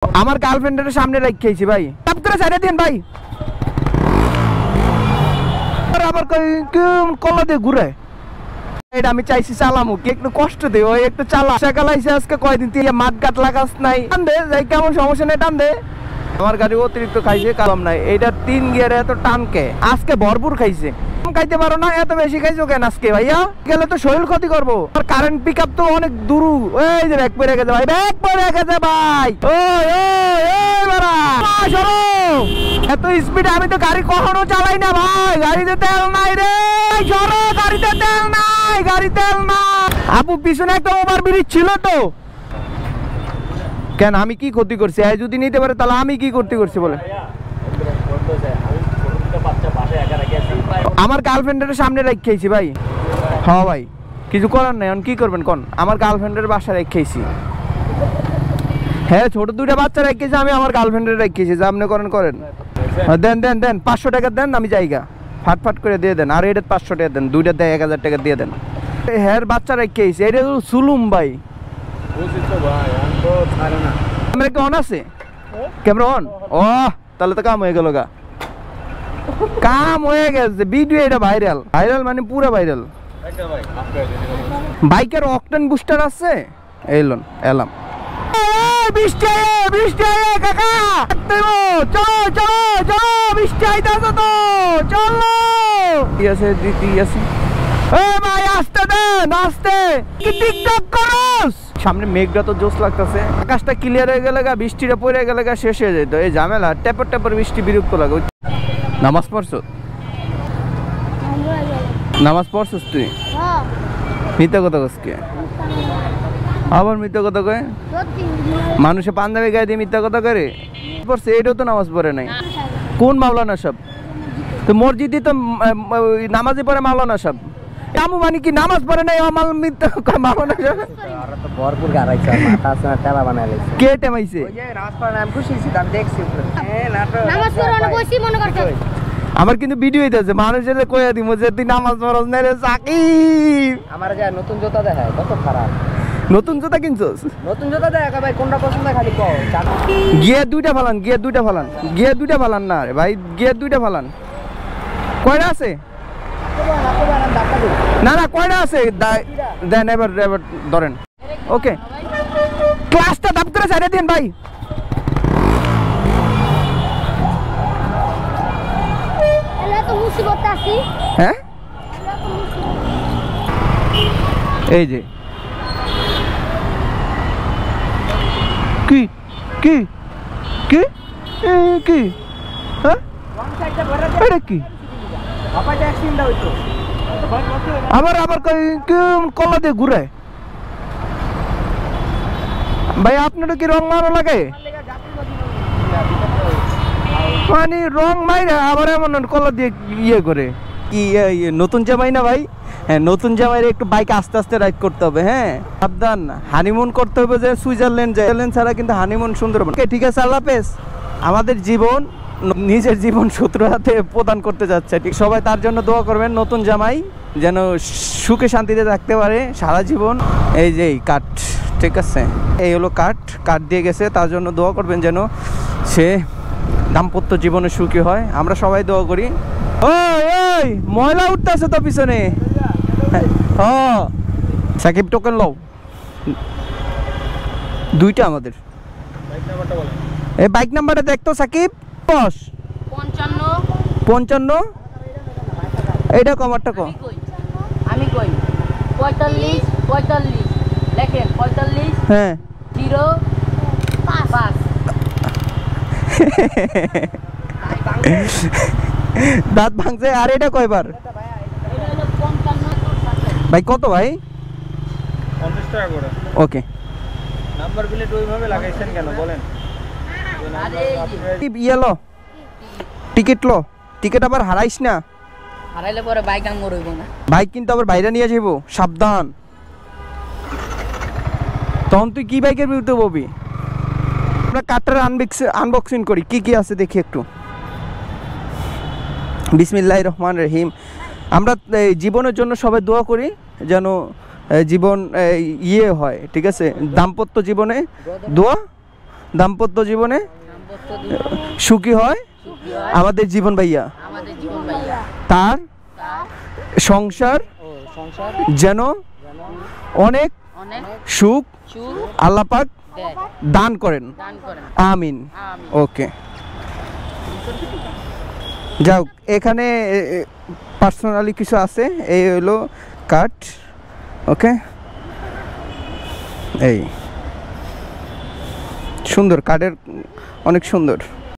আমার গার্লফ্রেন্ডের সামনে রেখেছি ভাই, টপ করে সাইডে দেন ভাই। আবার কলা দিয়ে ঘুরে এটা আমি চাইছি চালামু, কি একটু কষ্ট দে, ওই একটু চালা চালাইছে আজকে কয়দিন তুই মাঠ গাট লাগাস নাই, টান দে যাই কেমন সমস্যা নেই, টান দে। আমার গাড়ি অতিরিক্ত খাইছে কারণ নাই, এইটা 3 গিয়ারে এত টানকে আজকে ভরপুর খাইছে। খাইতে পারো না, এত বেশি খাইছো কেন আজকে ভাইয়া? গেলে তো শরীর ক্ষতি করবো। আর কারেন্ট পিক আপ তো অনেক দূর, এই যে ব্যাক পরে গেছে ভাই, ব্যাক পরে গেছে ভাই। এত স্পিডে আমি তো গাড়ি কখনো চালাই না ভাই, গাড়িতে তেল নাই রে, সরো গাড়িতে তেল নাই, গাড়ি তেল না। আপু পিছনে একটা ওভার ব্রিজ ছিল তো, কেন আমি কি ক্ষতি করছি? যদি নিতে পারে তাহলে আমি কি ক্ষতি করছি বলে? আমার গার্লফ্রেন্ডের সামনে রেখেছি ভাই। হ্যাঁ ভাই, কিছু করার নাই, এখন কি করবেন কোন? আমার গার্লফ্রেন্ডের বাসা রেখেছি। হ্যাঁ, ছোট দুইটা বাচ্চা রেখেছি আমি, আমার গার্লফ্রেন্ডের রেখেছি, যা আপনি করেন করেন। দেন দেন দেন 500 টাকা দেন, আমি জায়গা ফাটফাট করে দিয়ে দেন। আর এটা 500 টাকা দেন, দুইটা দেয় 1000 টাকা দিয়ে দেন। হ্যাঁ বাচ্চা রেখেছি, এটা তো সুলুম ভাই। ক্যামেরা কি অন আছে? Camera on? ও তাহলে তো কাম হয়ে গেল গা, কাম হয়ে গেছে। ভিডিও এটা ভাইরাল, ভাইরাল মানে পুরো ভাইরাল। বাইকের অকটেন বুস্টার আছে, এলন এলাম। বৃষ্টি বৃষ্টি কাকা, চলো চলো চলো, বৃষ্টি আইতাছে তো, চলো। কি আছে দিদি আছে? এ ভাই আসতে দেন, আসতে। কি টিকটক করস? সামনে মেঘটা তো জোস লাগতেছে, আকাশটা ক্লিয়ার হয়ে গেলে গা, বৃষ্টিটা পড়ে গেলে গা শেষ হয়ে যেত। এই ঝামেলা টেপর টেপর বৃষ্টি বিরক্ত লাগে। নামাজ পড়ছ? নামাজ পড়ছস তুই? মিথ্যা কথা কসকে? আবার মিথ্যা কথা কয়? মানুষে পাঞ্জাবি গায়ে দিয়ে মিথ্যা কথা করে পড়ছে, এটাও তো নামাজ পড়ে নাই। কোন মাওলানা সব? তো মসজিদে তো নামাজে পড়ে মাওলানা সব। আমু মানে কি নামাজ পড়ে নাই? আমাল মিথ্যা মাওলানা সব তো ভরপুর গারাইছে, মাথা আছে তেলা বানাইছে। কে টেমাইছে? ওই যে নামাজ পড়ে আমি খুশি হইছি, আমি দেখছি নামাজ পড়ে অনেক কইছি মনে করতে। আমার কিন্তু ভিডিও হইতাছে, মানুষের কইয়া দিমু যে তুই নামাজ পড়ছ না রে সাকিব। আমার যা নতুন জুতা দেখায় কত খারাপ। নতুন জুতা কিনছস? নতুন জুতা দেখা ভাই, কোনটা পছন্দ খালি কও। গিয়ার দুইটা ফালান, গিয়ার দুইটা ফালান, গিয়ার দুইটা ফালান না রে ভাই, গিয়ার দুইটা ফালান। কয়টা আছে? না না কয়টা আছে দেন, এবার এবার ধরেন। ওকে, ক্লাসটা দাপ করে সাইডে দেন ভাই। হ্যাঁ এই যে কি কি কি কি হ্যাঁ এটা কি? আবার আবার কলা দিয়ে ঘুরে ভাই। আপনারও কি রং মারো লাগে? মানে রং মাইরা আবার এমন কলা দিয়ে ইয়ে করে কি? নতুন জামাই না ভাই? হ্যাঁ, নতুন জামাইরে একটু বাইক আস্তে আস্তে রাইড করতে হবে। হ্যাঁ সাবধান, হানিমুন করতে হবে যে সুইজারল্যান্ড যায়, সুইজারল্যান্ড ছাড়া কিন্তু হানিমুন সুন্দর হবে। ঠিক আছে, আল্লাহ হাফেজ। আমাদের জীবন, নিজের জীবন শত্রু হাতে প্রদান করতে যাচ্ছে, ঠিক সবাই তার জন্য দোয়া করবেন। নতুন জামাই যেন সুখে শান্তিতে থাকতে পারে সারা জীবন। এই যে কাঠ, ঠিক আছে, এই হলো কাঠ, কাঠ দিয়ে গেছে, তার জন্য দোয়া করবেন যেন সে দাম্পত্য জীবনে সুখী হয়। আমরা সবাই দোয়া করি। ওই ওই ময়লা উঠতেছে তো পিছনে। সাকিব টোকেন লও, দুইটা আমাদের। এই বাইক নাম্বারটা দেখতো সাকিব। 55 এইটা কমারটা কম। আমি কই 45 লেখেন 45। হ্যাঁ 05 দাঁত ভাঙছে। আর এটা কয়বার ভাই? কত ভাই? 50 টাকা করে। ওকে, নাম্বার প্লেট ওইভাবে লাগাইছেন কেন বলেন? ইয়েলো টিকিট লো, টিকিট আবার হারাইস না। হারাইলে পরে বাইক আঙ্গ রইব না, বাইক কিন্তু আবার বাইরে নিয়ে যাবো, সাবধান। তখন তুই কি বাইকের বিরুদ্ধে বলবি? আমরা কাটার আনবক্সিং করি, কি কি আছে দেখি একটু। বিসমিল্লাহির রহমানির রহিম। আমরা জীবনের জন্য সবাই দোয়া করি যেন জীবন ইয়ে হয়, ঠিক আছে, দাম্পত্য জীবনে দোয়া দাম্পত্য জীবনে দাম্পত্য জীবনে সুখী হয় সুখী হয় আমাদের জীবন ভাইয়া, আমাদের জীবন ভাইয়া। তার তার সংসার সংসার যেন অনেক অনেক সুখ সুখ আল্লাহ পাক দেয়, দান করেন, দান করেন। আমিন। আমিন। ওকে, যাও এখানে পার্সোনালি কিছু আছে, এই হলো কার্ড। ওকে, এই সুন্দর কার্ডের, অনেক সুন্দর।